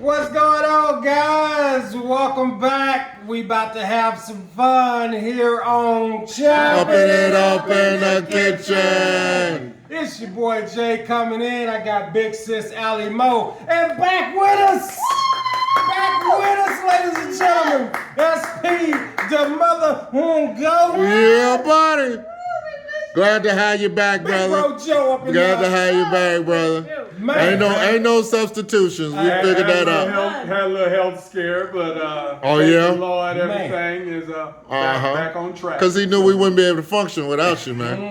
What's going on, guys? Welcome back. We about to have some fun here on Chopping It Up in the Kitchen. It's your boy Jay coming in. I got Big Sis Allie Mo. And back with us, ladies and gentlemen, SP, the mother go. Yeah, buddy. Glad to have you back, Big brother. Bro Joe up in Glad to there. have you back, brother. Man. Ain't no substitutions. We figured that out. Had a little health scare, but Oh, thank yeah? the Lord, everything is back on track. Because he knew we wouldn't be able to function without you, man. He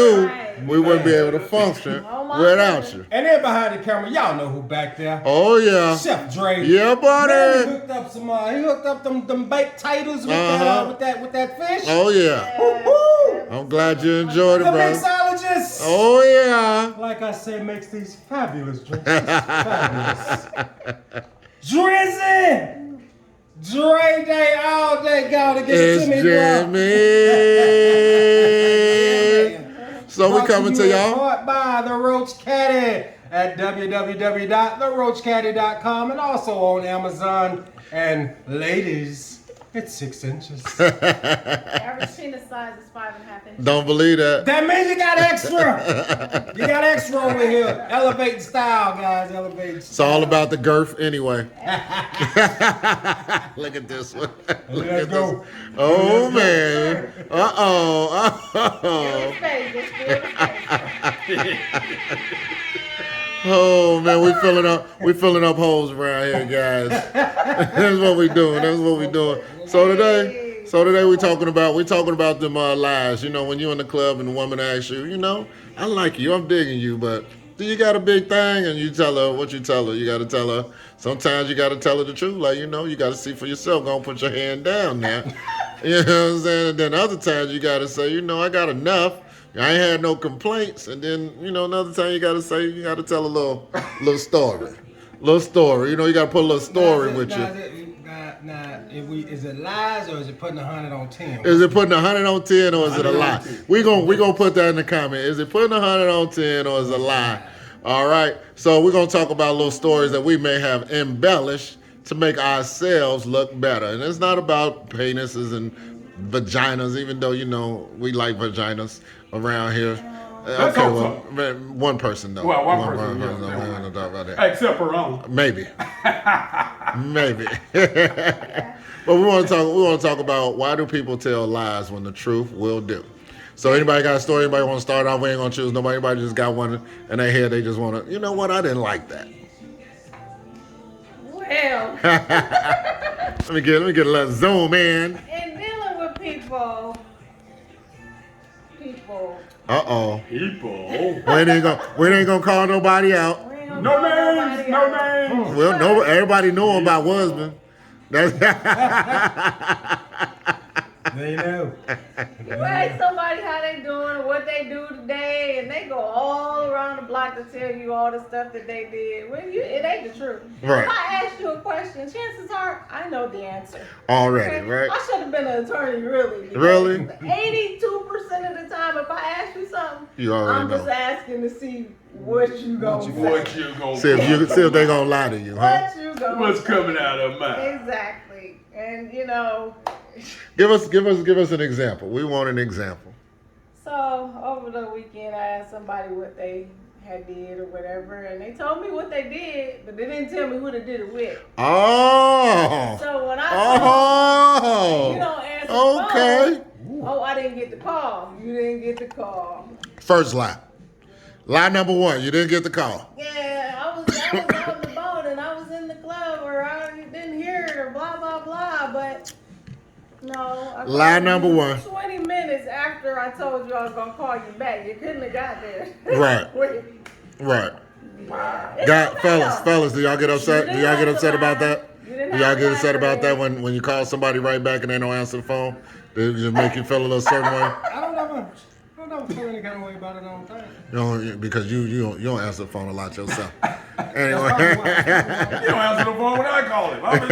knew we wouldn't be able to function without you. And then behind the camera, y'all know who back there. Oh, yeah. Chef Dre. Yeah, Man, he buddy. hooked up some. He hooked up them baked taters with that fish. Oh, yeah. Woo-hoo. I'm glad you enjoyed it, The brother. mixologist. Oh, yeah. Like I said, makes these fabulous drinks. Fabulous. Drizzy. Dre Day all day. Go to get it to It's me, bro. Jimmy. So we coming to y'all. Brought by The Roach Caddy at www.theroachcaddy.com and also on Amazon. And ladies, it's 6 inches. Average penis size is 5.5 inches. Don't believe that. That means you got extra. You got extra over here. Elevating style, guys. Elevating It's style. all about the girth anyway. Look at this one. Look Let's at go. this. Oh, man. Uh-oh. Feel the space, just feel the space. Oh, man, we filling up holes around here, guys. That's what we doing. So today we talking about them lies. You know, when you in the club and the woman asks you, you know, I like you, I'm digging you, but do you got a big thing? And you tell her what you tell her. You got to tell her. Sometimes you got to tell her the truth. Like, you know, you got to see for yourself. Don't put your hand down now. You know what I'm saying? And then other times you got to say, you know, I got enough. I ain't had no complaints. And then, you know, another time you got to say, you got to tell a little story. Little story. You know, you got to put a little story with you. Is it lies or is it putting 100 on 10? Is it putting 100 on 10 or is it a lie? We gonna put that in the comment. Is it putting 100 on 10 or is it a lie? All right. So we're gonna talk about little stories that we may have embellished to make ourselves look better. And it's not about penises and vaginas, even though you know we like vaginas around here. Let's Okay, hope well, one person though. Well, one person, We're yeah. not gonna talk about that. Except for own. Maybe. But we want to talk about why do people tell lies when the truth will do. So anybody got a story? Anybody want to start off? We ain't gonna choose nobody. Anybody just got one in their head. They just want to. You know what? I didn't like that. Well, Let me get a little zoom in. in dealing with people. Uh-oh. People. We ain't gonna call nobody out. We ain't gonna No call names. nobody No out. names. Well, no, everybody know about husband. That's They know. You ask somebody how they doing, what they do today, and they go all around the block to tell you all the stuff that they did. Well, it ain't the truth. Right. If I ask you a question, chances are I know the answer. already, Okay? right? I should have been an attorney, really. Really? 82% of the time, if I ask you something, You already I'm just know. asking to see what you gonna say. What you gonna See if they gonna lie to you, huh? What you gonna What's say. coming out of mouth? Exactly. And you know, Give us an example. We want an example. so over the weekend I asked somebody what they had did or whatever, and they told me what they did, but they didn't tell me who they did it with. Oh. So when I Oh. you don't answer the Okay. phone, oh, I didn't get the call. You didn't get the call. First lie. Lie number one. You didn't get the call. Yeah, I was out in the boat and I was in the club or I didn't hear it or blah blah blah, but no. I Lie called number you one. 20 minutes after I told you I was gonna call you back. You couldn't have got there. Right. Wait. Right. It's God, okay, fellas, do y'all get upset? You Do didn't y'all have get to upset about lie. that? You didn't Do y'all have get to upset lie, about that Ray. when you call somebody right back and they don't answer the phone? They just make you feel a little certain way? I don't ever feel any kind of way about it on thing. You know, because you don't answer the phone a lot yourself. Anyway. You don't answer the phone when I call him. I'm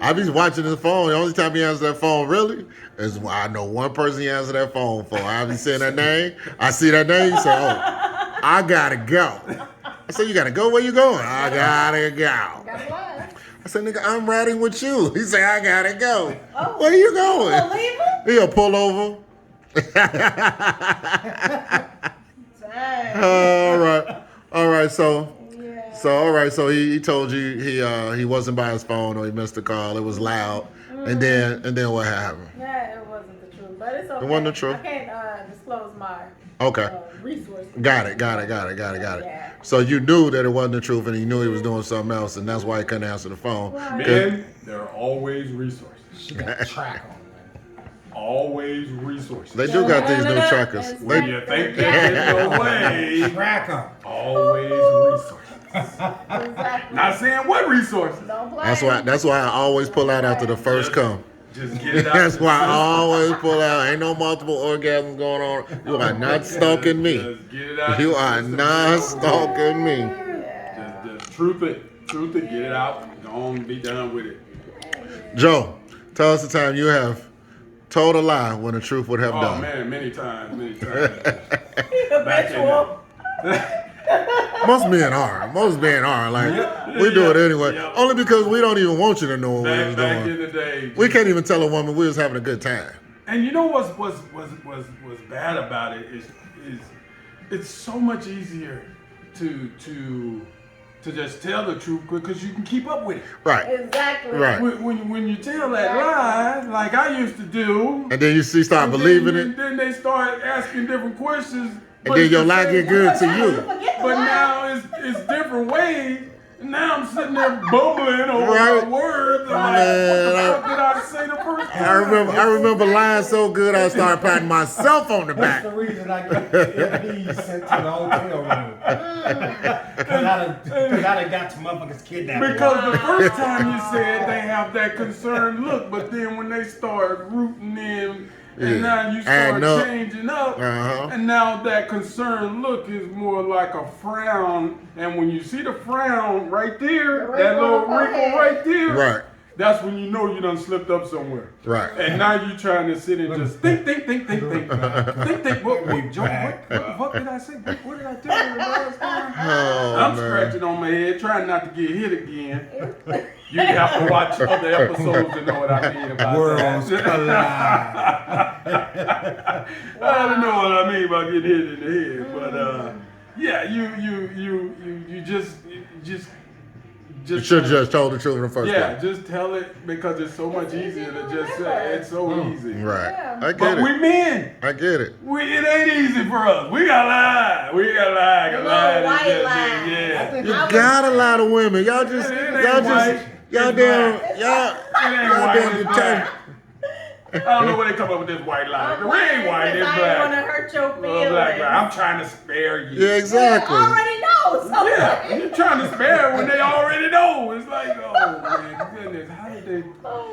I be watching his phone. The only time he answers that phone really is when I know one person he answers that phone for. I be seeing that name. I see that name. You say, oh, I gotta go. I said, you gotta go. Where you going? I gotta go. Gotta lie. I said, nigga, I'm riding with you. He said, I gotta go. Oh, Where you you going? gonna leave him? He'll pull over. Dang. All right. So Yeah. So he told you he wasn't by his phone or he missed the call. It was loud. And then what happened? Yeah, it wasn't the truth, but it's okay. It wasn't the truth? I can't disclose my Okay. resources. Got it. Yeah. So you knew that it wasn't the truth and he knew he was doing something else and that's why he couldn't answer the phone. Right. Men, there are always resources. She got track on Always resources. They do got these new trackers. That's They, You think there's no it. way? Track 'em. Always resources. Exactly. Not saying what resources. Don't play. that's why I always pull out after the first come. Just get it out. That's why I always pull out. Ain't no multiple orgasms going on. You are not stalking me. Just get it out. You your are system. not stalking me. Yeah. Just truth it, get it out. Go on, and be done with it. Joe, tell us the time you have told a lie when the truth would have Oh done. man, many times. Habitual. Most men are. Like, we do it anyway. Yeah. Only because we don't even want you to know what we was Back in doing. the day, We can't even tell a woman we was having a good time. and you know what's bad about it is it's so much easier to just tell the truth because you can keep up with it. Right. Exactly. Right. When you tell that lie, like I used to do, And then you start and believing then, it. then they start asking different questions. And then your lie get good to you. Forget the But lie. now it's different ways. Now I'm sitting there bumbling over Right. my words. I'm like, Man, what the fuck did I say the first time? I remember lying so good I started patting myself on the That's back. the reason I get MPs sent to the hotel room. Because I done got some motherfuckers kidnapped. Because the first time you said they have that concerned look, but then when they start rooting in, and Yeah. now you Adding start up. changing up, Uh-huh. and now that concerned look is more like a frown. And when you see the frown right there, The that wrinkle little on the wrinkle forehead. right there, Right. that's when you know you done slipped up somewhere. Right. And now you trying to sit and just think. Think. What, Joe, what the fuck did I say? What did I tell you the last time? Oh, I'm man. scratching on my head, trying not to get hit again. You have to watch other episodes to know what I mean about Worlds that. collide. I don't know what I mean by getting hit in the head, but yeah, you just You should have just told the truth in the first yeah, place. just tell it because it's so much easier to just say. It's so easy. Right. Yeah. I But get we it. men. I get it. It ain't easy for us. We got lie. The little white lie. Yeah. You got a lot of women. Y'all damn, It's y'all It ain't white. damn It's determined. black. I don't know where they come up with this white lie. It ain't white. It's I ain't want to black. hurt your Little feelings. black lie. I'm trying to spare you. Yeah, exactly. I already know. So Yeah, you're trying to spare when they already know. It's like, oh man, goodness,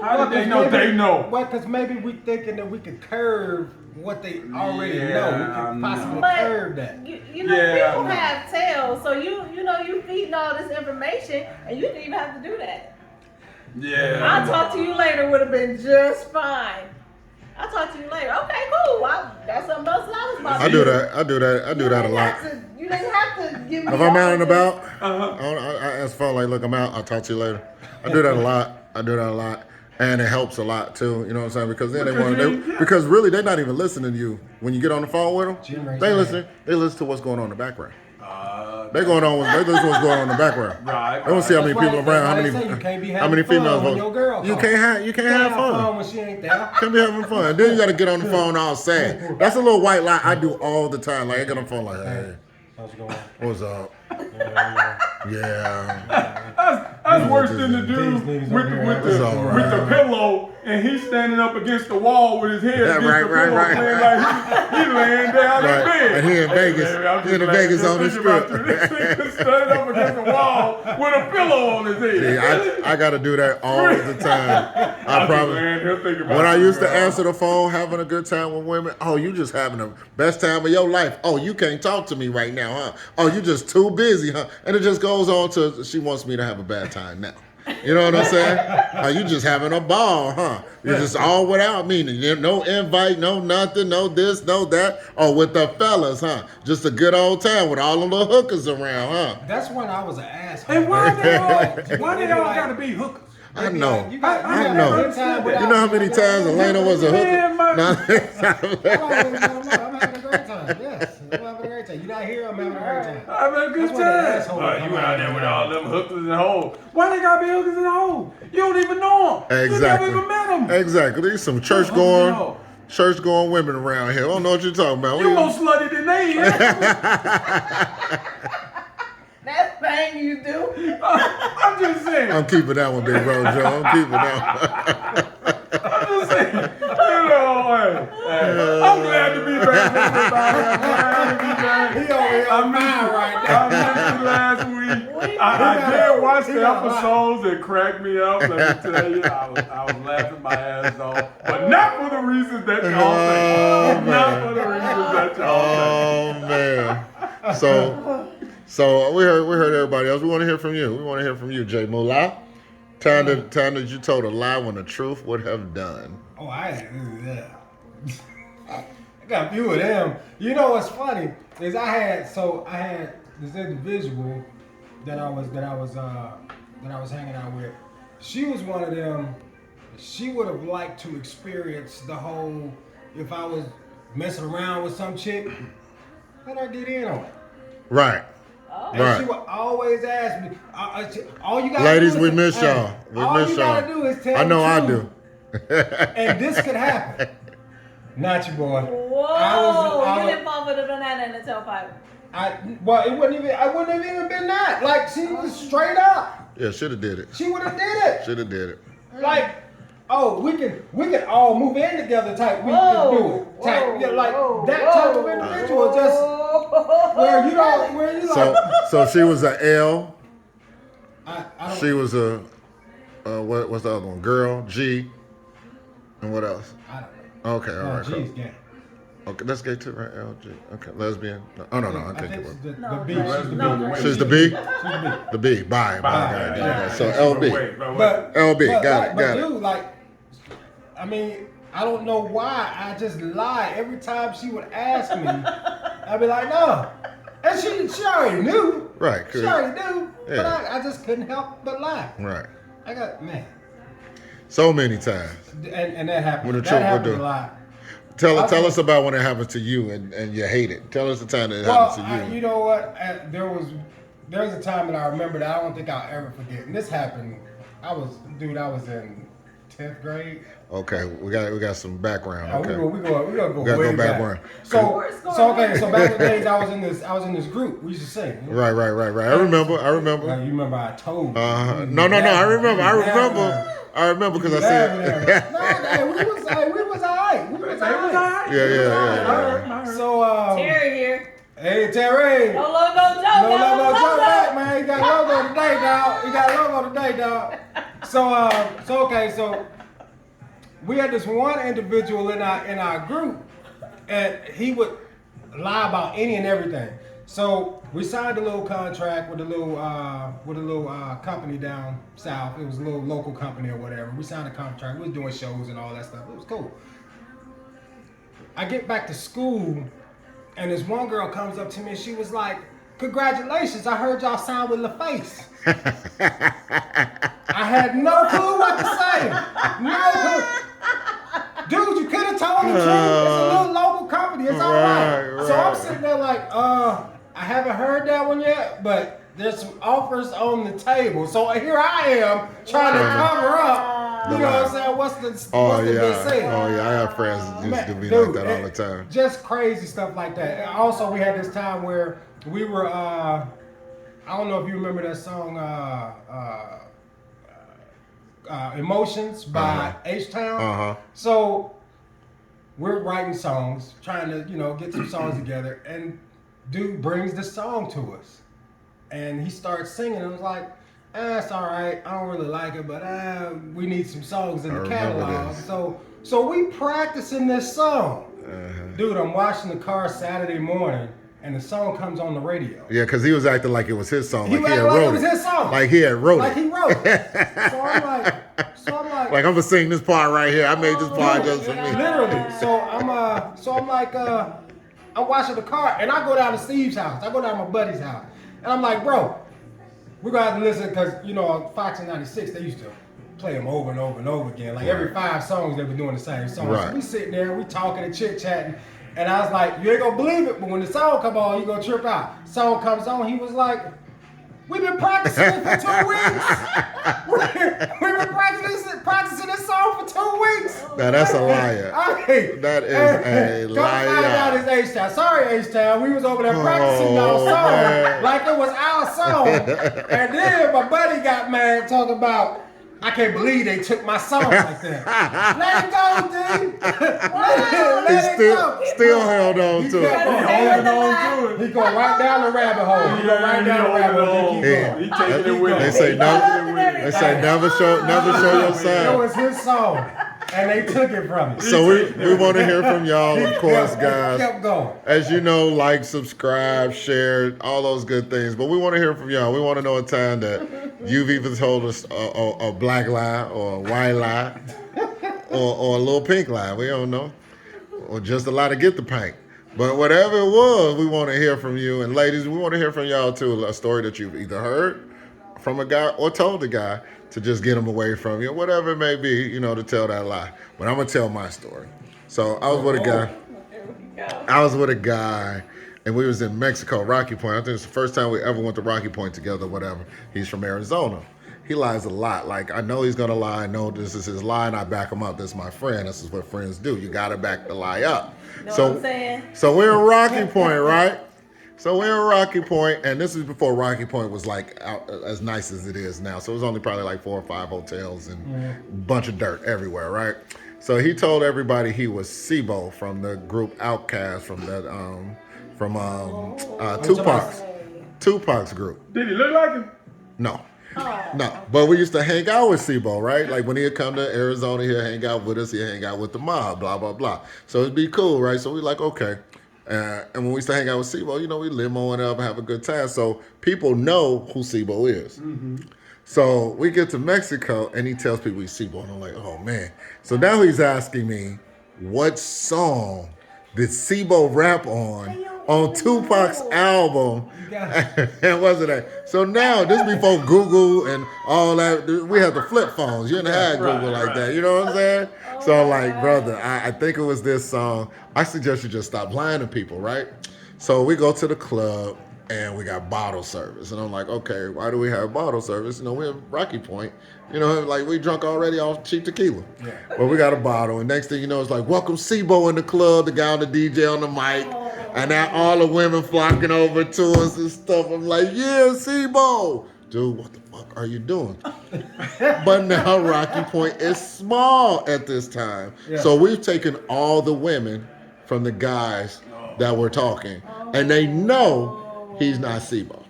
how did they know they know? Well, because maybe we thinking that we could curve what they already Yeah, know. We I can possibly But curve that. you know, Yeah, people I know. have tails, so you feeding all this information, and you didn't even have to do that. Yeah. I'll talk to you later would have been just fine. I'll talk to you later. Okay, cool. That's something else that I was about to I do that a lot. You didn't have to give me If I'm out and all about, Uh-huh. I ask for like, look, I'm out. I'll talk to you later. I do that a lot. And it helps a lot too. You know what I'm saying? Because then because really they're not even listening to you when you get on the phone with them. They listen to what's going on in the background. They listen to what's going on in the background. Right. They want to see how many That's people why around, they say you can't be how many having fun females when vote. your girl You calls. can't have fun. when she ain't there. Can't be having fun. Then you got to get on the phone all sad. That's a little white lie I do all the time. Like I get on the phone like, hey, How's it going? what's up? Yeah. That's worse than the dude These niggas with over the, here with acting the, so with the pillow and he's standing up against the wall with his head Yeah, against right, the right, pillow, right. playing like he laying down in Right. bed. And he in Vegas. Baby, I'm He in just Vegas just on the thinking about strip. This nigga standing up against the wall with a pillow on his head. Yeah, I got to do that all the time. I I'm just promise. laying here thinking about When I this, used to girl. answer the phone, having a good time with women, oh, you just having the best time of your life. Oh, you can't talk to me right now, huh? Oh, you just too busy, huh? And it just goes on to she wants me to have a bad time now. You know what I'm saying? You just having a ball, huh? You're just all without meaning. No invite, no nothing, no this, no that. Oh, with the fellas, huh? Just a good old time with all the little hookers around, huh? That's when I was an asshole. And why they all gotta be hookers? I know. You got I a know. good time without- You know how many times Elena was a hooker? Man, my- Nah. I'm having a great time. Yes, I'm having a great time. You're not here. I'm having a great time. I'm having a good That's what the time. asshole Oh, come you out out there of with your all mouth. them hookers and hoes. Why they gotta be hookers and hoes? You don't even know them. Exactly. You never even met them. Exactly. There's some church going women around here. I don't know what you're talking about. You more slutty than they is. That thing you do. I'm just saying. I'm keeping that one, Big Bro Joe. I'm keeping that I'm just saying. You know, hey, I'm glad to be back, everybody. I'm glad to be back. He over here I on fire right now. I missed you last week. I did watch the episodes that cracked me up. Let me tell you, I was laughing my ass off, but not for the reasons that y'all think. Not for the reasons that y'all think. Oh man. So we heard everybody else. We want to hear from you. We want to hear from you, Jay Moolah. Time that you told a lie when the truth would have done. Oh, I got a few of them. You know what's funny is I had this individual that I was hanging out with. She was one of them. She would have liked to experience the whole. If I was messing around with some chick, let her get in on it. Right. And Right. she would always ask me, all you gotta Ladies, do is, we miss y'all. We all miss you y'all. gotta do is tell I know the I truth. do. And this could happen. Not your boy. Whoa! You didn't fall for the banana in the tailpipe. It wouldn't have even been that. Like, she was straight up. Yeah, should have did it. She would have did it. Should have did it. Like, oh, we can all move in together type. We can do it. Type. Yeah, like that type of individual. Just where you like. So she was a L. I don't. She was a what's the other one? Girl, G, and what else? I don't know. Okay, all No, right, cool. G's gay. Okay, that's gay too, right? L, G. Okay, lesbian. No, oh no, I I take think it. she's the No, B. no, She's the no, B. no. She's the B. She's the The B. Bye. Yeah. So Wait, LB. wait. But LB, but, got like, it. But dude, like, I mean, I don't know why. I just lie every time she would ask me. I'd be like, no, and she already knew. Right. She already knew. But Yeah. I just couldn't help but lie. Right. I got man, So many times. and that happened. When the that truth would happened do. a lot. Tell Okay. us about when it happened to you and you hate it. Tell us the time that it Well, happened to you. you know what? There's a time that I remember that I don't think I'll ever forget. And this happened. I was in 10th grade. Okay, we got some background. Oh, Okay. we gonna go gotta way go back. backward. So What's going okay, on? so back in the days I was in this group. We used to sing. Right. I remember. Like, you remember I told you. No. I remember because I said. No, hey, we was alright. We was alright. Yeah. So Terry here. hey Terry. No logo Joe. No logo Joe back, man. He got logo today, dog. So we had this one individual in our group, and he would lie about any and everything. So we signed a little contract with a little company down south. It was a little local company or whatever. We signed a contract. We was doing shows and all that stuff. It was cool. I get back to school, and this one girl comes up to me and she was like, "Congratulations! I heard y'all signed with LaFace." I had no clue what to say. No clue. Dude, you could have told the truth. It's a little local company. It's all right. So I'm sitting there like, I haven't heard that one yet, but there's some offers on the table. So here I am trying to cover up. You know what I'm saying? What's the best saying? Oh yeah, I have friends that used to be Dude, like that all the time. Just crazy stuff like that. And also, we had this time where we were, I don't know if you remember that song, Emotions by H-Town. So we're writing songs, trying to, get some songs together, and dude brings the song to us. And he starts singing, and I was like, it's all right. I don't really like it, but we need some songs in the catalog. this. So we practicing this song. Dude, I'm washing the car Saturday morning, and the song comes on the radio. Yeah, because he was acting like it was his song. He Like he had acted like it wrote was his song. Like he had wrote Like it. he wrote it. So I'm like, Like I'm gonna sing this part right here. I made this part just for me. literally. So I'm like, I'm washing the car, and I go down to Steve's house. I go down to my buddy's house, and I'm like, bro, we're gonna have to listen because on Fox in '96 they used to play them over and over and over again. Like every 5 songs they were doing the same song. Right. So we sitting there, we talking and chit chatting, and I was like, you ain't gonna believe it, but when the song come on, you gonna trip out. Song comes on, he was like, we've been practicing for 2 weeks. We've been practicing this song for 2 weeks. Now that's a liar. That is a Come find out liar. it's H-Town. Sorry, H-Town. We was over there practicing y'all song man. like it was our song. And then my buddy got mad talking about, I can't believe they took my song like that. Let it go, dude. Let He it go. still held on He to kept it. on Holding on to it. He go right down the rabbit hole. He go right down the rabbit hole. He keep Yeah. going. He taking it with They him. say He never. taking it with him. They say never show your It side. was his song, and they took it from him. So we want to hear from y'all, of course, He guys. kept going. As you know, like, subscribe, share, all those good things. But we want to hear from y'all. We want to know a time that you've either told us a black lie or a white lie or a little pink lie. We don't know. Or just a lie to get the pink. But whatever it was, we want to hear from you. And ladies, we want to hear from y'all too. A story that you've either heard from a guy or told the guy to just get him away from you. Whatever it may be, to tell that lie. But I'm going to tell my story. So I was with a guy. And we was in Mexico, Rocky Point. I think it's the first time we ever went to Rocky Point together, whatever. He's from Arizona. He lies a lot. Like, I know he's going to lie. I know this is his lie, and I back him up. This is my friend. This is what friends do. You got to back the lie up. Know what I'm saying? So we're in Rocky Point, right? So we're in Rocky Point, and this is before Rocky Point was like as nice as it is now. So it was only probably like 4 or 5 hotels and a bunch of dirt everywhere, right? So he told everybody he was Sibo from the group Outkast from Tupac's group. Did he look like him? No. No, but we used to hang out with Sibo, right? Like when he'd come to Arizona, he'd hang out with us, he'd hang out with the mob, blah, blah, blah. So it'd be cool, right? So we like, okay. And when we used to hang out with Sibo, we limoing up and have a good time. So people know who Sibo is. Mm-hmm. So we get to Mexico and he tells people he's Sibo. And I'm like, oh man. So now he's asking me, what song did Sibo rap on Tupac's album? And wasn't that? So now, this before Google and all that, we had the flip phones. You didn't have Google like that. You know what I'm saying? So I'm like, brother, I think it was this song. I suggest you just stop lying to people, right? So we go to the club and we got bottle service. And I'm like, okay, why do we have bottle service? We're in Rocky Point. Like we drunk already off cheap tequila. Yeah. But we got a bottle. And next thing you know, it's like, welcome Sibo in the club, the guy on the DJ on the mic. And now all the women flocking over to us and stuff. I'm like, yeah, Sibo. Dude, what the fuck are you doing? But now Rocky Point is small at this time. Yeah. So we've taken all the women from the guys that were talking. And they know he's not Sibo.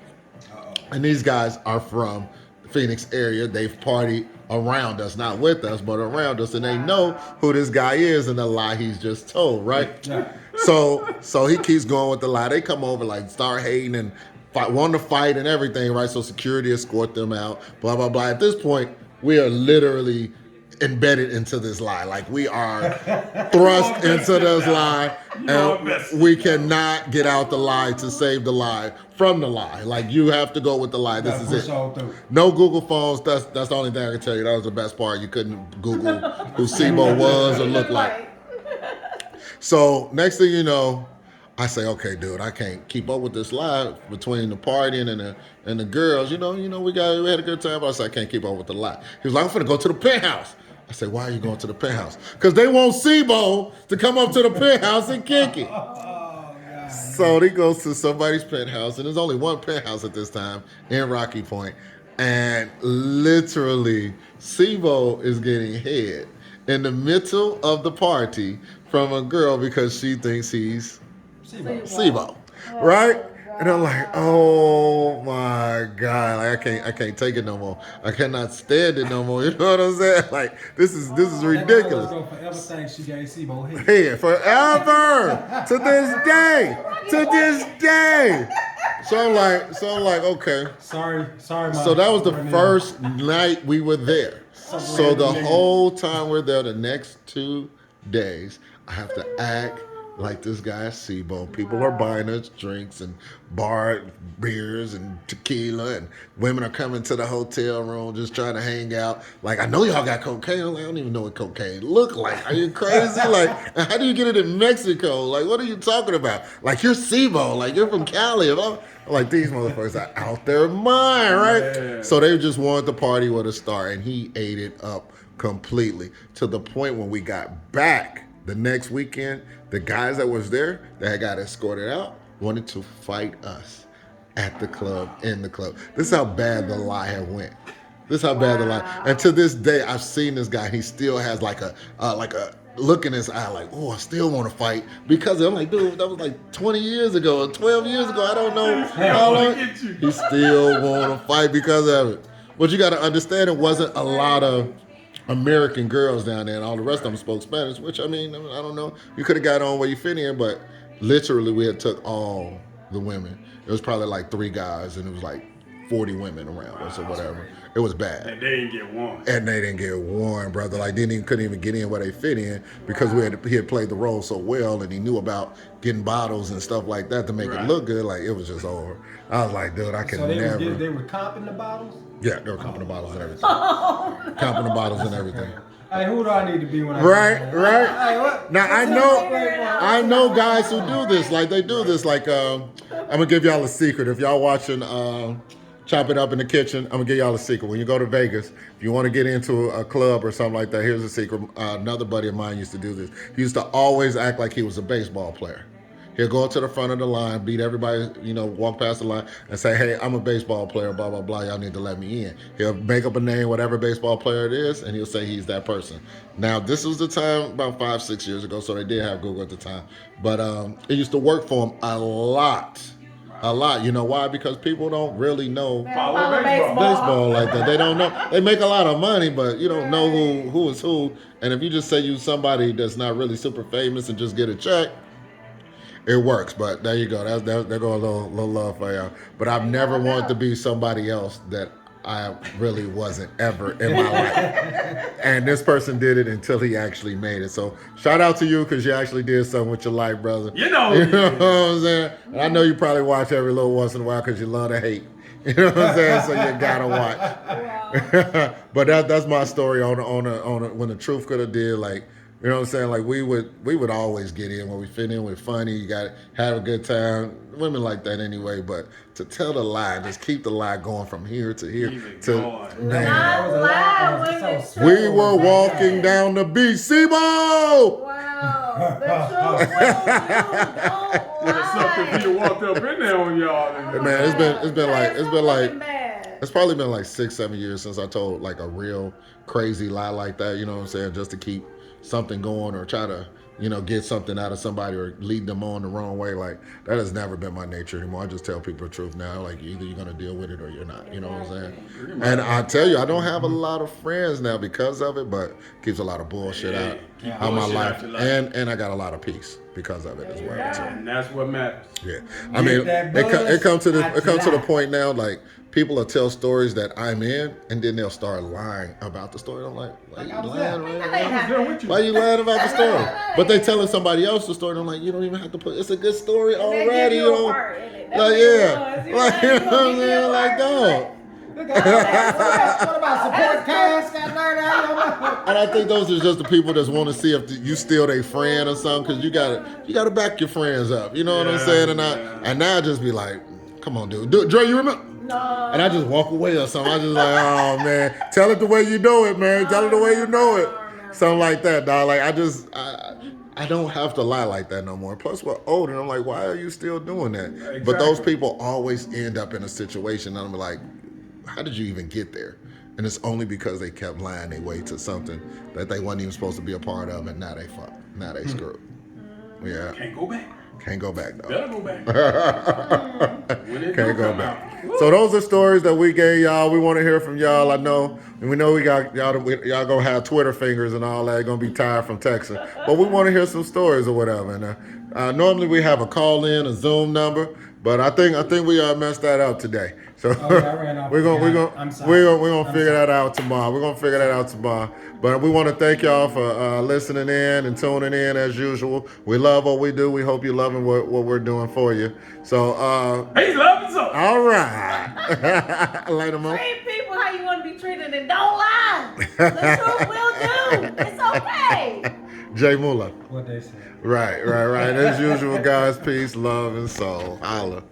And these guys are from the Phoenix area. They've partied around us, not with us, but around us. And they know who this guy is and the lie he's just told, right? Yeah. So he keeps going with the lie. They come over, like, start hating and want to fight and everything, right? So security escort them out, blah, blah, blah. At this point, we are literally embedded into this lie. Like, we are thrust into this lie, and we cannot get out the lie to save the lie from the lie. Like, you have to go with the lie. This is it. No Google phones. That's the only thing I can tell you. That was the best part. You couldn't Google who Sibo was or looked like. So next thing you know, I say, okay, dude, I can't keep up with this lie between the partying and the girls. We had a good time, but I said I can't keep up with the lie. He was like, I'm finna go to the penthouse. I said, why are you going to the penthouse? Because they want Sibo to come up to the penthouse and kick it. So he goes to somebody's penthouse, and there's only one penthouse at this time in Rocky Point, and literally Sibo is getting head in the middle of the party from a girl because she thinks he's Sibo, right? And I'm like, oh my God, like I can't take it no more. I cannot stand it no more. You know what I'm saying? Like this is ridiculous. That girl forever think she gave Sibo hit. Hey, forever to this day. So I'm like, okay. Sorry, my. So that was the my nigga. first night we were there. So the whole time we're there, the next 2 days, I have to act like this guy Sibo. People are buying us drinks and beers and tequila, and women are coming to the hotel room just trying to hang out. Like, I know y'all got cocaine. I'm like, I don't even know what cocaine look like. Are you crazy? Like, how do you get it in Mexico? Like, what are you talking about? Like, you're Sibo. Like, you're from Cali. Like, these motherfuckers are out their mind, right? Yeah. So they just wanted the party with a star, and he ate it up completely to the point when we got back the next weekend, the guys that was there that had got escorted out wanted to fight us at the club, in the club. This is how bad the lie had went. This is how bad the lie. And to this day, I've seen this guy. He still has like a look in his eye, like, oh, I still want to fight, because I'm like, dude, that was like 20 years ago, 12 years ago. I don't know how long. He still want to fight because of it. But you got to understand, it wasn't a lot of American girls down there, and all the rest of them spoke Spanish, which, I mean, I don't know. You could have got on where you fit in, but literally we had took all the women. It was probably like 3 guys, and it was like 40 women around us or whatever. It was bad. And they didn't get one. And they didn't get one, brother. Like, couldn't even get in where they fit in, because he had played the role so well, and he knew about getting bottles and stuff like that to make it look good. Like, it was just over. I was like, dude, I can So never. they were comping the bottles? Yeah, they were comping the bottles and everything. Comping the bottles and everything. Hey, who do I need to be when I Right. Hey, what? Now I know guys who do this. Like, they do this. Like, I'm gonna give y'all a secret. If y'all watching Chop It Up in the Kitchen, I'm gonna give y'all a secret. When you go to Vegas, if you want to get into a club or something like that, here's a secret. Another buddy of mine used to do this. He used to always act like he was a baseball player. He'll go to the front of the line, beat everybody, walk past the line and say, hey, I'm a baseball player, blah, blah, blah. Y'all need to let me in. He'll make up a name, whatever baseball player it is, and he'll say he's that person. Now, this was the time about 5-6 years ago, so they did have Google at the time. But it used to work for him a lot. A lot. You know why? Because people don't really know Follow baseball. baseball like that. They don't know. They make a lot of money, but you don't know who is who. And if you just say you somebody that's not really super famous and just get a check, it works. But there you go. There go a little love for y'all. But I've never wanted to be somebody else that I really wasn't ever in my life. And this person did it until he actually made it. So shout out to you, because you actually did something with your life, brother. You know what I'm saying? And I know you probably watch every little once in a while because you love to hate. You know what I'm saying? So you gotta watch. But that's my story on when the truth could have did, like, you know what I'm saying? Like, we would always get in when we fit in. We're funny. You got to have a good time. Women like that anyway. But to tell the lie, just keep the lie going from here to here. Man, Not lie, women. we were walking down the beach. Sibo! Wow. The truth will There's something if you walked up in there on y'all. Man, it's been like bad. it's probably been like 6-7 years since I told like a real crazy lie like that. You know what I'm saying? Just to keep something going or try to, get something out of somebody or lead them on the wrong way. Like, that has never been my nature anymore. I just tell people the truth now. Like, either you're going to deal with it or you're not. You know what I'm saying? And I tell you, I don't have a lot of friends now because of it, but keeps a lot of bullshit out of my life. And I got a lot of peace because of it as well. Too. And that's what matters. Yeah. I mean, it comes to the point now, like, people will tell stories that I'm in, and then they'll start lying about the story. I'm like, why you lying? Why you lying about the story? But they telling somebody else the story. And I'm like, you don't even have to put. It's a good story already. Like, yeah, like, you know what I'm saying? Like, dog. What about support cast? Got learned out. And I think those are just the people that want to see if you still their friend or something, because you gotta back your friends up. You know what I'm saying? And now I just be like, come on, dude. Dre, you remember? No. And I just walk away or something. I just like, oh man, tell it the way you know it, man. Tell it the way you know it. Something like that, dog. Like, I don't have to lie like that no more. Plus, we're older, and I'm like, why are you still doing that? Exactly. But those people always end up in a situation, and I'm like, how did you even get there? And it's only because they kept lying their way to something that they weren't even supposed to be a part of, and now they fucked. Now they screwed. Yeah. Can't go back. Can't go back though. Better go back. When it do Can't go come back. out. So those are stories that we gave y'all. We want to hear from y'all. I know, and we know we got y'all. Y'all gonna have Twitter fingers and all that. Gonna be tired from texting, but we want to hear some stories or whatever. And normally we have a call in, a Zoom number, but I think we messed that up today. So Oh, yeah, I ran off we're the gonna guy. I'm sorry. we're gonna figure that out tomorrow. We're gonna figure that out tomorrow. But we want to thank y'all for listening in and tuning in as usual. We love what we do. We hope you're loving what we're doing for you. So He's loving something. all right. Later, Mo. Treat people how you want to be treated and don't lie. The truth will do. It's okay. Jay Mula. What they say. Right. As usual, guys. Peace, love, and soul. Holla.